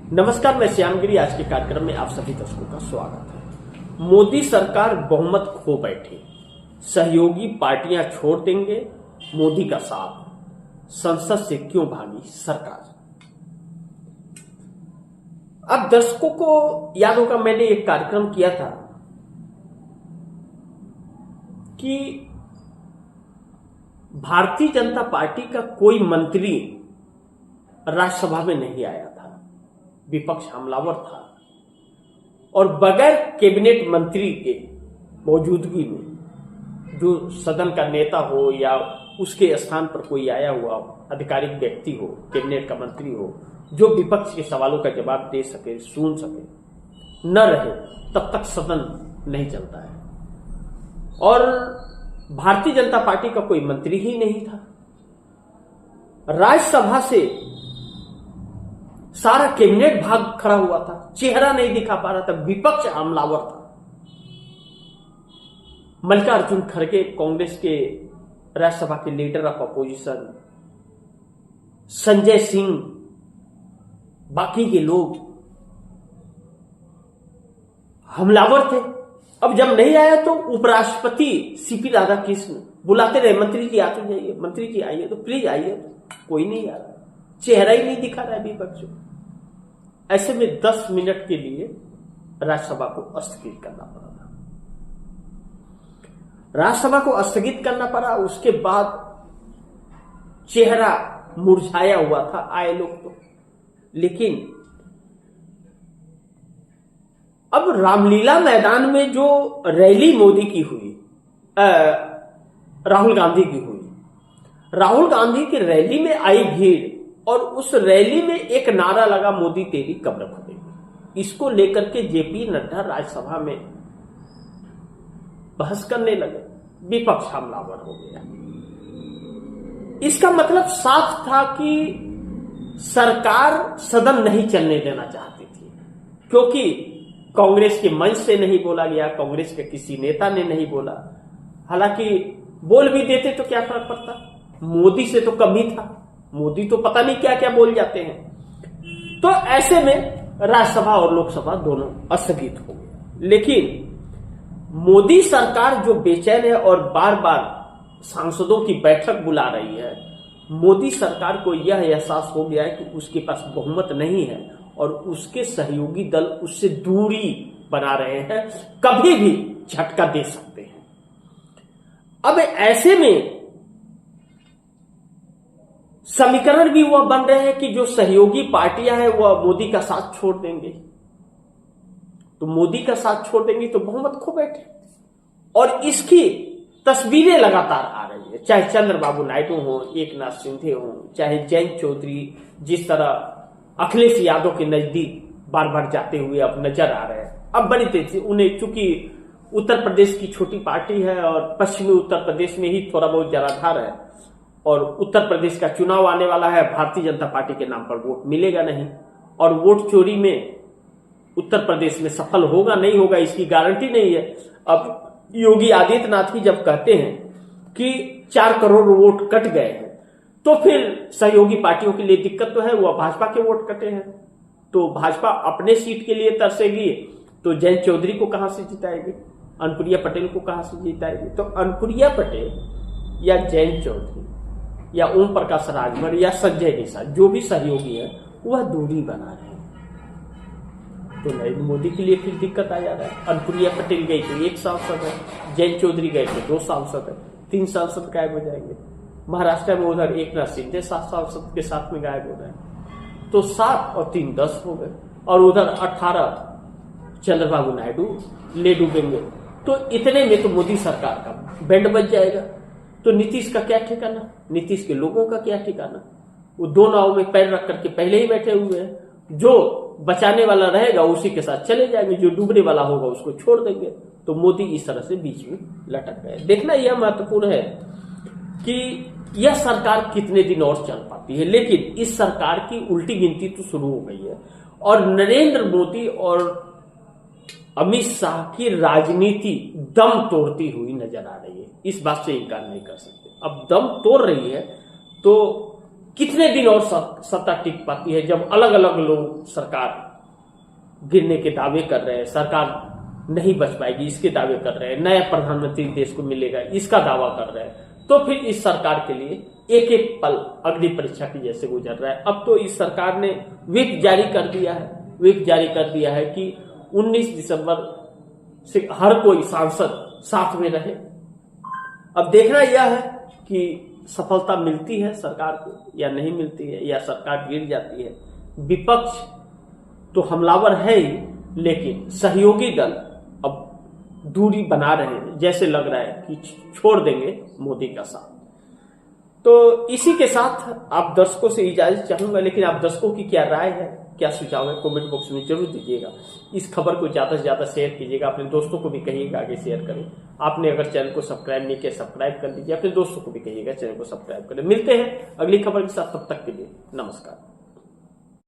नमस्कार, मैं श्यामगिरी। आज के कार्यक्रम में आप सभी दर्शकों का स्वागत है। मोदी सरकार बहुमत खो बैठी, सहयोगी पार्टियां छोड़ देंगे मोदी का साथ, संसद से क्यों भागी सरकार। अब दर्शकों को याद होगा, मैंने एक कार्यक्रम किया था कि भारतीय जनता पार्टी का कोई मंत्री राज्यसभा में नहीं आया था, विपक्ष हमलावर था और बगैर कैबिनेट मंत्री के मौजूदगी में जो सदन का नेता हो या उसके स्थान पर कोई आया हुआ आधिकारिक व्यक्ति हो, कैबिनेट का मंत्री हो, जो विपक्ष के सवालों का जवाब दे सके, सुन सके, न रहे, तब तक सदन नहीं चलता है। और भारतीय जनता पार्टी का कोई मंत्री ही नहीं था। राज्यसभा से सारा कैबिनेट भाग खड़ा हुआ था, चेहरा नहीं दिखा पा रहा था, विपक्ष हमलावर था। मल्लिकार्जुन खड़गे कांग्रेस के राज्यसभा के leader of opposition, Sanjay Singh, बाकी के लोग हमलावर थे। अब जब नहीं आया तो उपराष्ट्रपति सीपी राधाकृष्ण बुलाते रहे, मंत्री जी आते जाइए, मंत्री जी आइए, तो प्लीज आइए। कोई नहीं आ रहा, चेहरा ही नहीं दिखा रहा है विपक्ष। ऐसे में 10 मिनट के लिए राज्यसभा को स्थगित करना पड़ा था। राज्यसभा को स्थगित करना पड़ा। उसके बाद चेहरा मुरझाया हुआ था, आए लोग तो। लेकिन अब रामलीला मैदान में जो रैली मोदी की हुई, राहुल गांधी की हुई, राहुल गांधी की रैली में आई भीड़ और उस रैली में एक नारा लगा, मोदी तेरी कब्र खुदेगी। इसको लेकर के जेपी नड्डा राज्यसभा में बहस करने लगे, विपक्ष हमलावर हो गया। इसका मतलब साफ था कि सरकार सदन नहीं चलने देना चाहती थी, क्योंकि कांग्रेस के मंच से नहीं बोला गया, कांग्रेस के किसी नेता ने नहीं बोला। हालांकि बोल भी देते तो क्या फर्क पड़ता, मोदी से तो कम ही था। मोदी तो पता नहीं क्या क्या बोल जाते हैं। तो ऐसे में राज्यसभा और लोकसभा दोनों स्थगित हो गए। लेकिन मोदी सरकार जो बेचैन है और बार बार सांसदों की बैठक बुला रही है, मोदी सरकार को यह एहसास हो गया है कि उसके पास बहुमत नहीं है और उसके सहयोगी दल उससे दूरी बना रहे हैं, कभी भी झटका दे सकते हैं। अब ऐसे में समीकरण भी वह बन रहे हैं कि जो सहयोगी पार्टियां हैं वह मोदी का साथ छोड़ देंगे, तो मोदी का साथ छोड़ देंगे तो बहुमत खो बैठे। और इसकी तस्वीरें लगातार आ रही है, चाहे चंद्रबाबू नायडू हो, एकनाथ शिंदे हो, चाहे जयंत चौधरी जिस तरह अखिलेश यादव के नजदीक बार बार जाते हुए अब नजर आ रहे हैं। अब बड़ी तेजी उन्हें, चूंकि उत्तर प्रदेश की छोटी पार्टी है और पश्चिमी उत्तर प्रदेश में ही थोड़ा बहुत जनाधार है और उत्तर प्रदेश का चुनाव आने वाला है, भारतीय जनता पार्टी के नाम पर वोट मिलेगा नहीं और वोट चोरी में उत्तर प्रदेश में सफल होगा नहीं होगा इसकी गारंटी नहीं है। अब योगी आदित्यनाथ ही जब कहते हैं कि 4 करोड़ वोट कट गए हैं, तो फिर सहयोगी पार्टियों के लिए दिक्कत तो है, वह भाजपा के वोट कटे हैं। तो भाजपा अपने सीट के लिए तरसेगी, तो जयंत चौधरी को कहां से जिताएगी, अनुप्रिया पटेल को कहां से जिताएगी। तो अनुप्रिया पटेल या जयंत चौधरी या ओम प्रकाश राजभर या संजय निषाद, जो भी सहयोगी है, वह दूरी बना रहे हैं। तो नरेंद्र मोदी के लिए फिर दिक्कत आ जा रहा है। अनुप्रिया पटेल गई तो 1 सांसद है, जयंत चौधरी गए तो 2 सांसद है, 3 सांसद गायब हो जाएंगे। महाराष्ट्र में उधर एकनाथ शिंदे 7 सांसद के साथ में गायब हो रहे हैं, तो 7 और 3 10 हो गए, और उधर 18 चंद्रबाबू नायडू ले डूबेंगे। तो इतने में तो मोदी सरकार का बैंड बच जाएगा। तो नीतीश का क्या ठिकाना, नीतीश के लोगों का क्या ठिकाना। वो 2 नाव में पैर रख करके पहले ही बैठे हुए हैं। जो बचाने वाला रहेगा उसी के साथ चले जाएंगे, जो डूबने वाला होगा उसको छोड़ देंगे। तो मोदी इस तरह से बीच में लटक गए। देखना यह महत्वपूर्ण है कि यह सरकार कितने दिन और चल पाती है। लेकिन इस सरकार की उल्टी गिनती तो शुरू हो गई है और नरेंद्र मोदी और अमित शाह की राजनीति दम तोड़ती हुई नजर आ रही है। इस बात से इनकार नहीं कर सकते। अब दम तोड़ रही है तो कितने दिन और सत्ता टिक पाती है जब अलग अलग लोग सरकार गिरने के दावे कर रहे हैं, सरकार नहीं बच पाएगी इसके दावे कर रहे हैं, नया प्रधानमंत्री देश को मिलेगा इसका दावा कर रहे हैं, तो फिर इस सरकार के लिए एक एक पल अग्नि परीक्षा की जैसे गुजर रहा है। अब तो इस सरकार ने व्हिप जारी कर दिया है कि 19 दिसंबर से हर कोई सांसद साथ में रहे। अब देखना यह है कि सफलता मिलती है सरकार को या नहीं मिलती है, या सरकार गिर जाती है। विपक्ष तो हमलावर है ही, लेकिन सहयोगी दल अब दूरी बना रहे हैं, जैसे लग रहा है कि छोड़ देंगे मोदी का साथ। तो इसी के साथ आप दर्शकों से इजाजत चाहूंगा, लेकिन आप दर्शकों की क्या राय है, क्या सुझाव है, कमेंट बॉक्स में जरूर दीजिएगा। इस खबर को ज्यादा से ज्यादा शेयर कीजिएगा, अपने दोस्तों को भी कहिएगा आगे शेयर करें। आपने अगर चैनल को सब्सक्राइब नहीं किया सब्सक्राइब कर दीजिए, अपने दोस्तों को भी कहिएगा चैनल को सब्सक्राइब करें। मिलते हैं अगली खबर के साथ, तब तक के लिए नमस्कार।